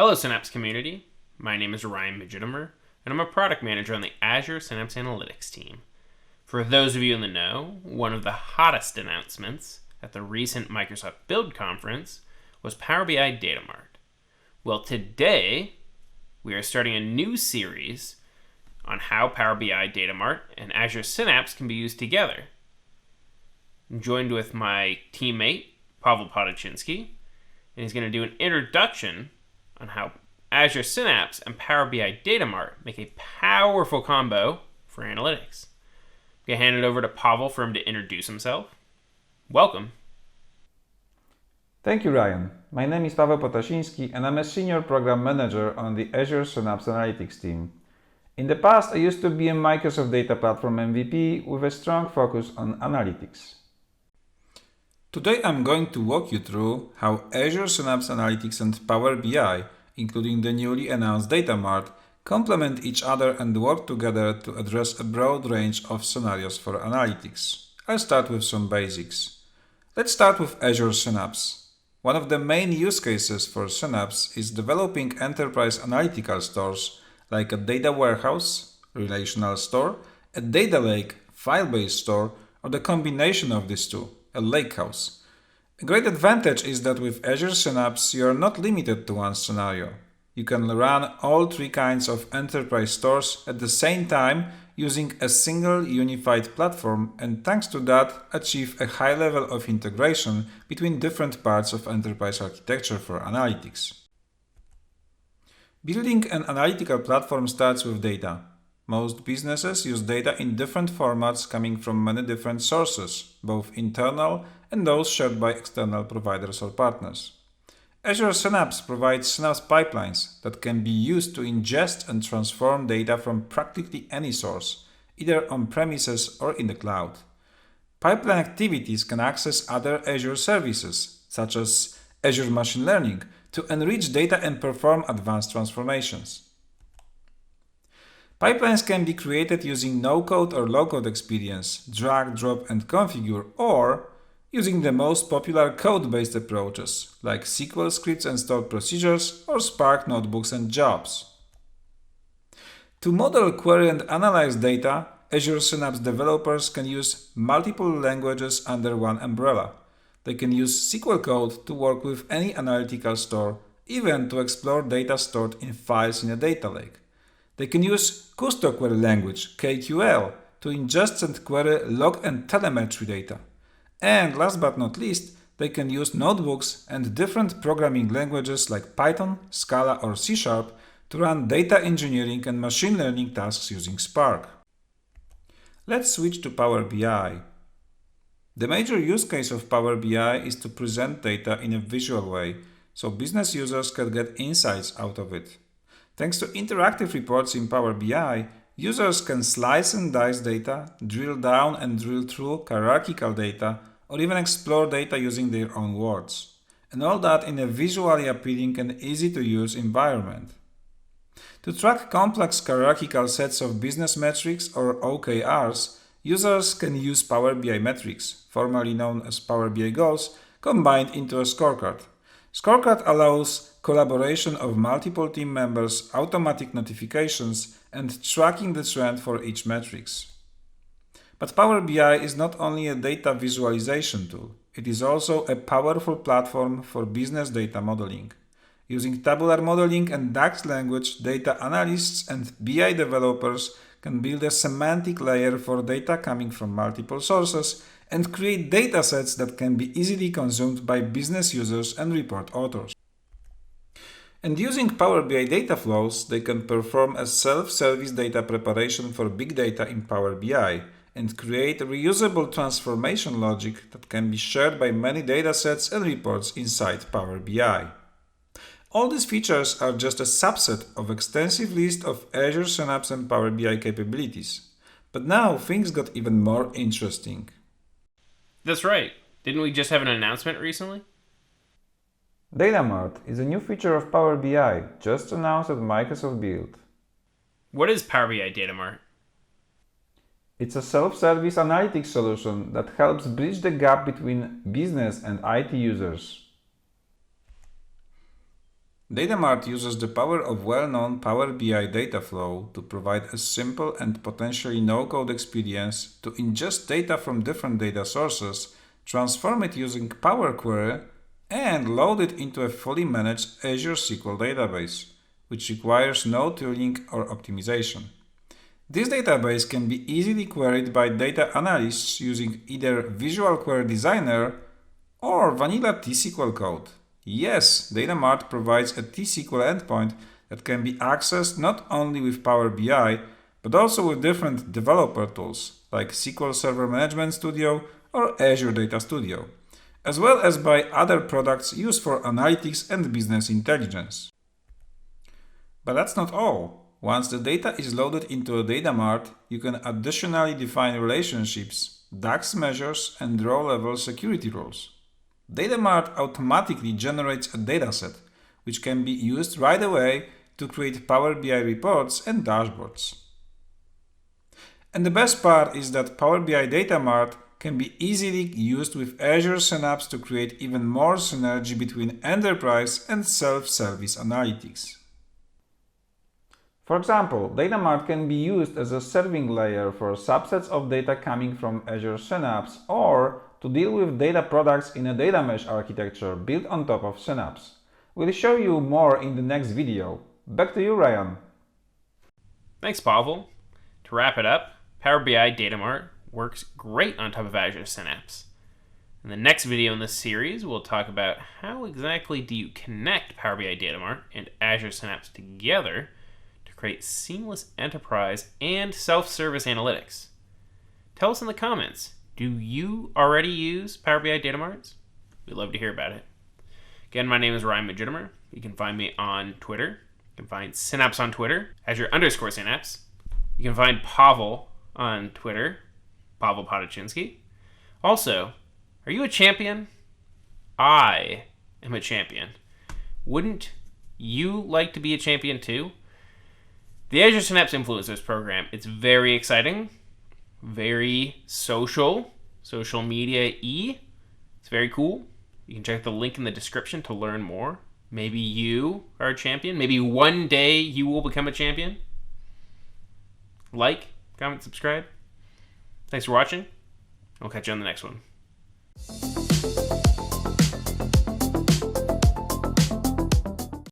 Hello, Synapse community. My name is Ryan Majidimehr, and I'm a product manager on the Azure Synapse Analytics team. For those of you in the know, one of the hottest announcements at the recent Microsoft Build conference was Power BI Datamart. Well, today we are starting a new series on how Power BI Datamart and Azure Synapse can be used together. I'm joined with my teammate, Pawel Potasinski, and he's going to do an introduction on how Azure Synapse and Power BI Datamart make a powerful combo for analytics. I'm going to hand it over to Pawel for him to introduce himself. Welcome. Thank you, Ryan. My name is Pawel Potasinski and I'm a Senior Program Manager on the Azure Synapse Analytics team. In the past, I used to be a Microsoft Data Platform MVP with a strong focus on analytics. Today I'm going to walk you through how Azure Synapse Analytics and Power BI, including the newly announced Datamart, complement each other and work together to address a broad range of scenarios for analytics. I'll start with some basics. Let's start with Azure Synapse. One of the main use cases for Synapse is developing enterprise analytical stores like a data warehouse, relational store, a data lake, file-based store, or the combination of these two, a lakehouse. A great advantage is that with Azure Synapse, you are not limited to one scenario. You can run all three kinds of enterprise stores at the same time using a single unified platform, and thanks to that, achieve a high level of integration between different parts of enterprise architecture for analytics. Building an analytical platform starts with data. Most businesses use data in different formats coming from many different sources, both internal and those shared by external providers or partners. Azure Synapse provides Synapse pipelines that can be used to ingest and transform data from practically any source, either on-premises or in the cloud. Pipeline activities can access other Azure services, such as Azure Machine Learning, to enrich data and perform advanced transformations. Pipelines can be created using no-code or low-code experience, drag, drop, and configure, or using the most popular code-based approaches, like SQL scripts and stored procedures, or Spark notebooks and jobs. To model, query, and analyze data, Azure Synapse developers can use multiple languages under one umbrella. They can use SQL code to work with any analytical store, even to explore data stored in files in a data lake. They can use Custom Query Language, KQL, to ingest and query log and telemetry data. And last but not least, they can use notebooks and different programming languages like Python, Scala, or C# to run data engineering and machine learning tasks using Spark. Let's switch to Power BI. The major use case of Power BI is to present data in a visual way, so business users can get insights out of it. Thanks to interactive reports in Power BI, users can slice and dice data, drill down and drill through hierarchical data, or even explore data using their own words. And all that in a visually appealing and easy-to-use environment. To track complex hierarchical sets of business metrics or OKRs, users can use Power BI metrics, formerly known as Power BI goals, combined into a scorecard. Scorecard allows collaboration of multiple team members, automatic notifications, and tracking the trend for each metrics. But Power BI is not only a data visualization tool, it is also a powerful platform for business data modeling. Using tabular modeling and DAX language, data analysts and BI developers can build a semantic layer for data coming from multiple sources and create datasets that can be easily consumed by business users and report authors. And using Power BI data flows, they can perform a self-service data preparation for big data in Power BI and create reusable transformation logic that can be shared by many datasets and reports inside Power BI. All these features are just a subset of extensive list of Azure Synapse and Power BI capabilities. But now things got even more interesting. That's right. Didn't we just have an announcement recently? Datamart is a new feature of Power BI, just announced at Microsoft Build. What is Power BI Datamart? It's a self-service analytics solution that helps bridge the gap between business and IT users. Datamart uses the power of well-known Power BI data flow to provide a simple and potentially no-code experience to ingest data from different data sources, transform it using Power Query, and load it into a fully managed Azure SQL database, which requires no tooling or optimization. This database can be easily queried by data analysts using either Visual Query Designer or vanilla T-SQL code. Yes, Datamart provides a T-SQL endpoint that can be accessed not only with Power BI, but also with different developer tools like SQL Server Management Studio or Azure Data Studio, as well as by other products used for analytics and business intelligence. But that's not all. Once the data is loaded into a Datamart, you can additionally define relationships, DAX measures, and row-level security rules. Datamart automatically generates a dataset, which can be used right away to create Power BI reports and dashboards. And the best part is that Power BI Datamart can be easily used with Azure Synapse to create even more synergy between enterprise and self-service analytics. For example, Datamart can be used as a serving layer for subsets of data coming from Azure Synapse or to deal with data products in a data mesh architecture built on top of Synapse. We'll show you more in the next video. Back to you, Ryan. Thanks, Pawel. To wrap it up, Power BI Datamart works great on top of Azure Synapse. In the next video in this series, we'll talk about how exactly do you connect Power BI Datamart and Azure Synapse together to create seamless enterprise and self-service analytics. Tell us in the comments, do you already use Power BI Datamarts? We'd love to hear about it. Again, my name is Ryan Majidimehr. You can find me on Twitter. You can find Synapse on Twitter, Azure_Synapse. You can find Pawel on Twitter, Pawel Potasinski. Also, are you a champion? I am a champion. Wouldn't you like to be a champion too? The Azure Synapse Influencers program, it's very exciting, very social media-y. It's very cool. You can check the link in the description to learn more. Maybe you are a champion. Maybe one day you will become a champion. Like, comment, subscribe. Thanks for watching. I'll catch you on the next one.